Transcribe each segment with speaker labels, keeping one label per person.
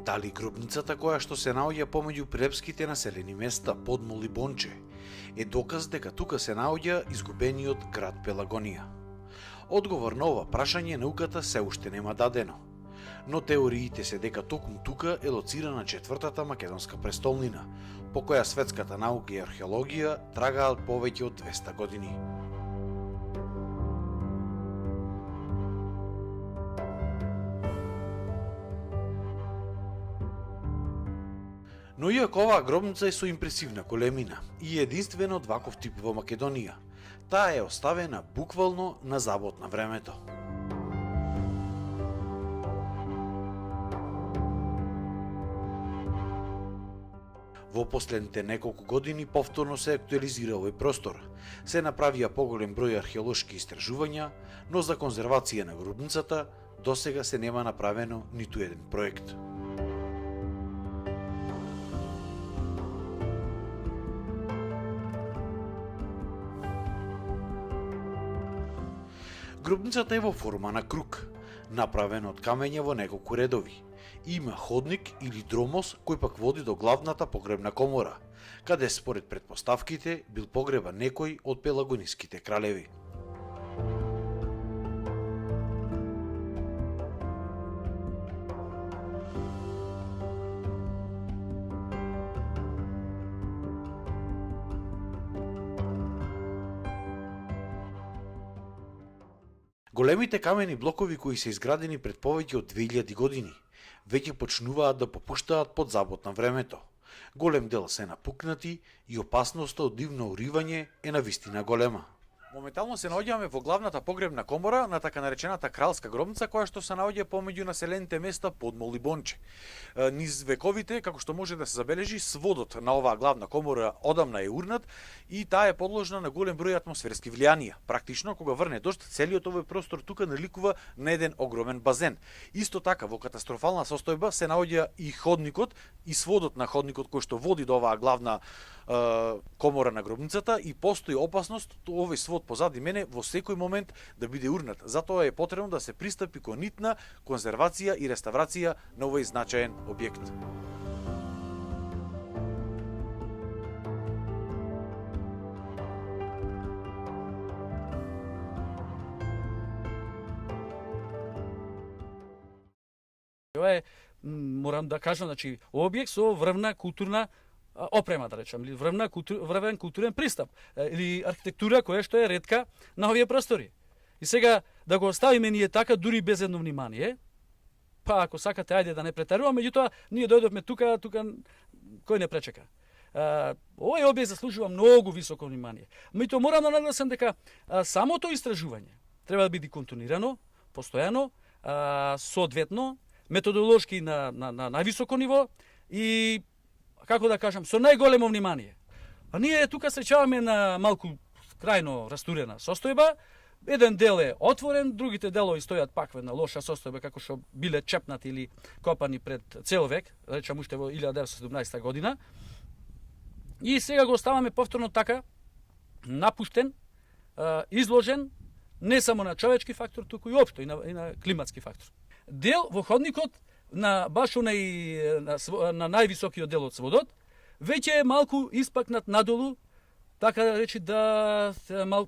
Speaker 1: Дали гробницата која што се наоѓа помеѓу прилепските населени места Подмол и Бонче е доказ дека тука се наоѓа изгубениот град Пелагонија? Одговор на ова прашање науката се уште нема дадено, но теориите се дека токму тука е лоцирана четвртата македонска престолнина, по која светската наука и археологија трагаат повеќе од 200 години. Но иако оваа гробница е со импресивна големина и единствена од ваков тип во Македонија, таа е оставена буквално на забот на времето. Во последните неколку години повторно се актуализира овој простор. Се направија поголем број археолошки истражувања, но за конзервација на гробницата досега се нема направено ниту еден проект. Гробницата е во форма на круг, направен од камења во неколку редови. Има ходник или дромос кој пак води до главната погребна комора, каде според претпоставките бил погребан некој од пелагониските кралеви. Големите камени блокови кои се изградени пред повеќе од 2000 години, веќе почнуваат да попуштаат под забот на времето. Голем дел се напукнати и опасноста од дивно уривање е навистина голема. Моментално се наоѓаме во главната погребна комора на така наречената кралска гробница, која што се наоѓа помеѓу населените места Подмол и Бонче. Низ вековите, како што може да се забележи, сводот на оваа главна комора одамна е урнат и таа е подложена на голем број атмосферски влијанија. Практично, кога врне дожд, целиот овој простор тука наликува на еден огромен базен. Исто така, во катастрофална состојба се наоѓа и ходникот и сводот на ходникот кој што води до оваа главна комора на гробницата и постои опасност овој свод позади мене во секој момент да биде урнат. Затоа е потребно да се пристапи кон нитна конзервација и реставрација на овој значаен објект.
Speaker 2: Ова е, морам да кажам, значи, објект со врвна културна опрема, да речем, или врвен културен пристап, или архитектура која што е ретка на овие простори. И сега да го оставиме ние така, дури без едно внимание, па ако сакате, ајде да не претеруваме, меѓутоа ние дојдовме тука кој не пречека. Овој објект заслужува многу високо внимание. Меѓутоа морам да нагласам дека самото истражување треба да биде континуирано, постојано, соодветно, методолошки на највисоко ниво и како да кажам, со најголемо внимание. А ние тука среќаваме на малку крајно растурена состојба. Еден дел е отворен, другите делови стојат пак во една лоша состојба, како што биле чепнати или копани пред цел век, речам уште во 1917 година. И сега го оставаме повторно така, напуштен, изложен, не само на човечки фактор, туку и општо, и на климатски фактор. Дел во ходникот, баш на највисокиот дел од сводот, веќе е малку испакнат надолу, така да речи да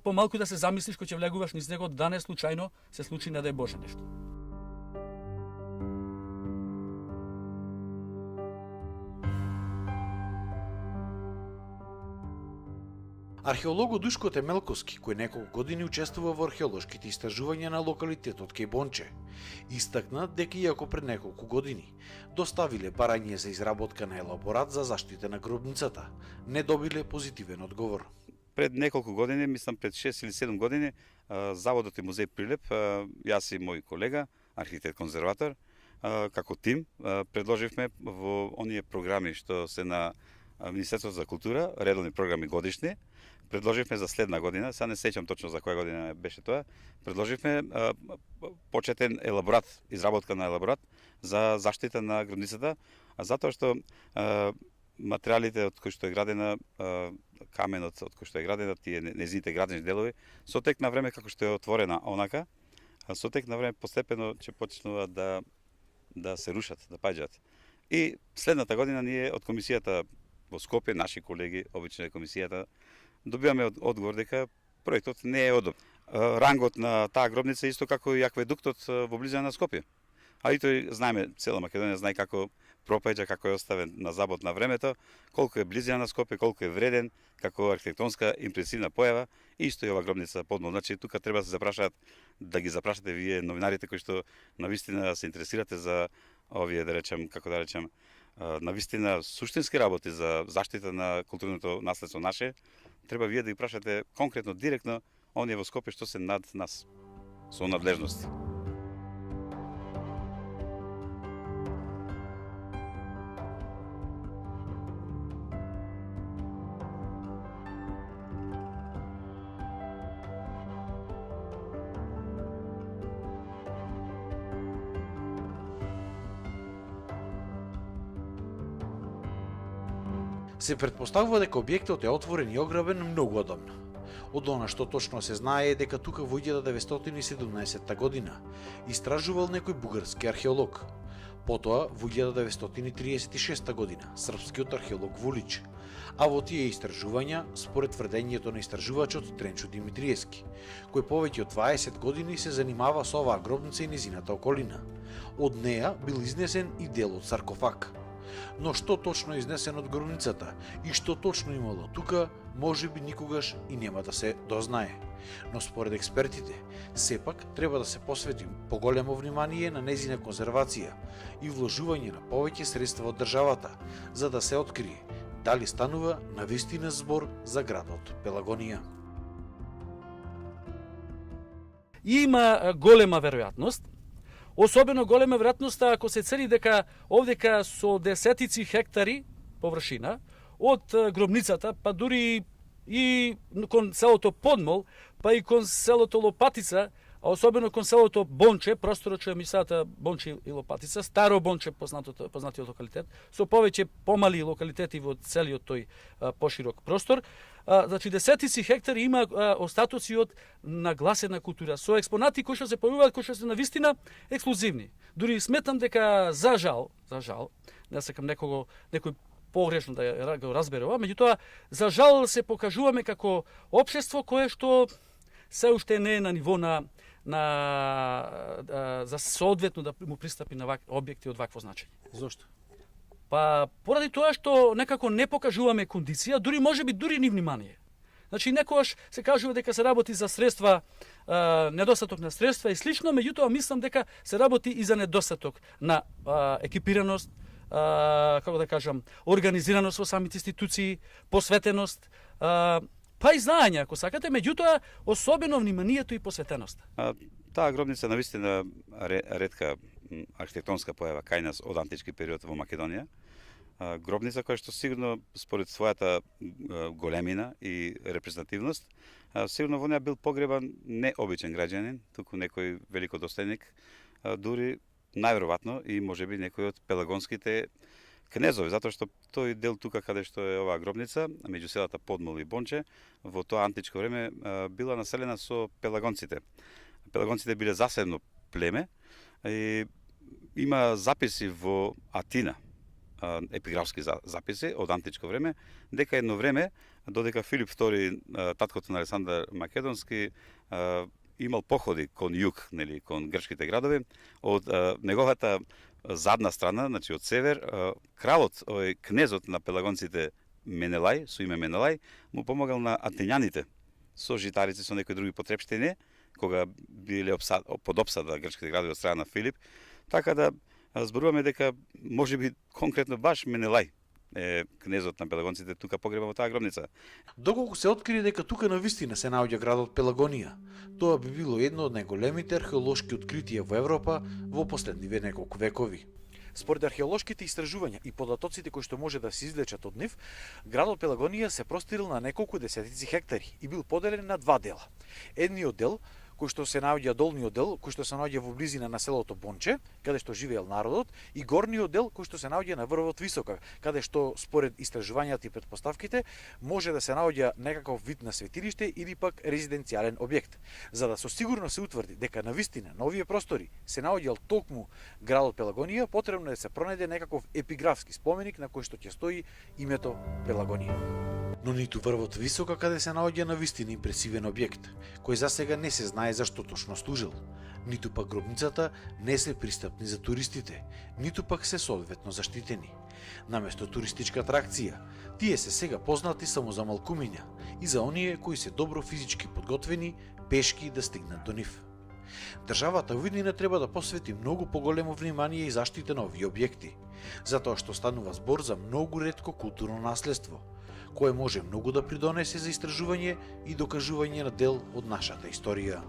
Speaker 2: помалку да се замислиш кој ќе влегуваш низ него, да не случајно се случи, не дај Боже, нешто.
Speaker 1: Археологот Душко Темелковски, кој неколку години учествува во археолошките истражувања на локалитетот кај Бонче, истакна дека иако пред неколку години доставиле барање за изработка на елаборат за заштита на гробницата, не добиле позитивен одговор.
Speaker 3: Пред неколку години, мислам пред 6 или 7 години, Заводот и музеј Прилеп, јас и мој колега, архитект-конзерватор, како тим, предложивме во оние програми што се на Министерството за култура, редовни програми годишни, предложивме за следна година, сега не сеќам точно за која година беше тоа, предложивме почетен елаборат, изработка на елаборат за заштита на гробницата, затоа што материјалите од кои што е градена, каменот од кој што е градена, тие незините градени делови, со тек на време како што е отворена онака, со тек на време постепено ќе почнува да се рушат, да паѓаат. И следната година ние од комисијата во Скопје, наши колеги, обично е комисијата, добиваме одговор дека проектот не е одобрен. Рангот на таа гробница е исто како и акведуктот во близина на Скопје. А и тој знаеме, цела Македонија знае како пропаѓа, како е оставен на забот на времето, колку е близина на Скопје, колку е вреден, како архитектонска импресивна појава, исто и ова гробница подмол. Значи тука треба да се запрашаат, да ги запрашате вие новинарите кои што навистина се интересирате за овие, да речем, како да речем, навистина суштински работи за заштита на културното наследство наше, треба вие да ги прашате конкретно, директно, оние во Скопје што се над нас, со надлежности.
Speaker 1: Се претпоставува дека објектот е отворен и ограбен многу одамна. Од она што точно се знае е дека тука во 1917 година истражувал некој бугарски археолог. Потоа во 1936 година српскиот археолог Вулич. А во тие истражувања, според тврдењето на истражувачот Тренчо Димитриевски, кој повеќе од 20 години се занимава со оваа гробница и незината околина. Од неа бил изнесен и дел од саркофаг. Но што точно е изнесен од гробницата и што точно имало тука, може би никогаш и нема да се дознае. Но според експертите, сепак треба да се посвети поголемо внимание на незина конзервација и вложување на повеќе средства од државата, за да се открие дали станува навистина збор за градот Пелагонија.
Speaker 2: Има голема веројатност, особено голема веројатност ако се цели дека овдека со десетици хектари површина од гробницата, па дури и кон селото Подмол, па и кон селото Лопатица, а особено кон селото Бонче, просторот што е мисата Бонче и Лопатица, Старо Бонче, познатиот локалитет, со повеќе помали локалитети во целиот тој поширок простор. Значи, десетици хектари има остатоци од нагласена култура, со експонати кои што се појавуваат, кои што се навистина ексклузивни. Дури сметам дека, за жал, не сакам некој погрешно да го разбере ова, меѓутоа, за жал се покажуваме како општество кое што се уште не е на ниво за соодветно да му пристапи на објекти од вакво значење.
Speaker 1: Зошто?
Speaker 2: Па поради тоа што некако не покажуваме кондиција, дури ни внимание. Значи некогаш се кажува дека се работи за средства, недостаток на средства и слично, меѓутоа мислам дека се работи и за недостаток на екипираност, како да кажам, организираност во самите институции, посветеност, па и знаење, ако сакате, меѓутоа особено вниманието и посветеноста.
Speaker 3: Таа гробница навистина ретка архитектонска појава кај нас од антички период во Македонија. Гробница која што сигурно според својата големина и репрезентативност, сигурно во неа бил погребан не обичен граѓанин, туку некој великодостојник, дури најверојатно и можеби некој од пелагонските кнезови, затоа што тој дел тука каде што е оваа гробница, меѓу селата Подмол и Бонче, во тоа античко време била населена со пелагонците. Пелагонците биле заседно племе и има записи во Атина, епиграфски записи од античко време, дека едно време, додека Филип II, таткото на Александар Македонски, имал походи кон југ, нели, кон грчките градови, од неговата задна страна, значи од север, кралот, кнезот на пелагонците Менелај, со име Менелај, му помогал на атењаните со житарици, со некои други потрепштини, кога биле под опсада грчките градови од страна на Филип, така да зборуваме дека можеби конкретно баш Менелај е кнезот на пелагонците тука погреба во таа гробница.
Speaker 1: Доколку се открие дека тука навистина се наоѓа градот Пелагонија, тоа би било едно од најголемите археолошки откритија во Европа во последниве неколку векови. Според археолошките истражувања и податоците кои што може да се извлечат од нив, градот Пелагонија се простирил на неколку десетици хектари и бил поделен на два дела. Едниот дел, кој што се наоѓа долниот дел, кој што се наоѓа во близина на селото Бонче, каде што живеел народот, и горниот дел кој што се наоѓа на врвот Висока, каде што според истражувањата и претпоставките може да се наоѓа некаков вид на светилиште или пак резиденцијален објект. За да со сигурност се утврди дека навистина на овие простори се наоѓал токму градот Пелагонија, потребно е да се пронајде некаков епиграфски споменик на кој што ќе стои името Пелагонија. Но ниту врвот Висока каде се наоѓа навистина импресивен објект, кој засега не се знае за што точно служил, ниту пак гробницата не се пристапни за туристите, ниту пак се соодветно заштитени. Наместо туристичка атракција, тие се сега познати само за малкумиња и за оние кои се добро физички подготвени пешки да стигнат до нив. Државата увиднина треба да посвети многу поголемо внимание и заштита на овие објекти, затоа што станува збор за многу ретко културно наследство, кое може многу да придонесе за истражување и докажување на дел од нашата историја.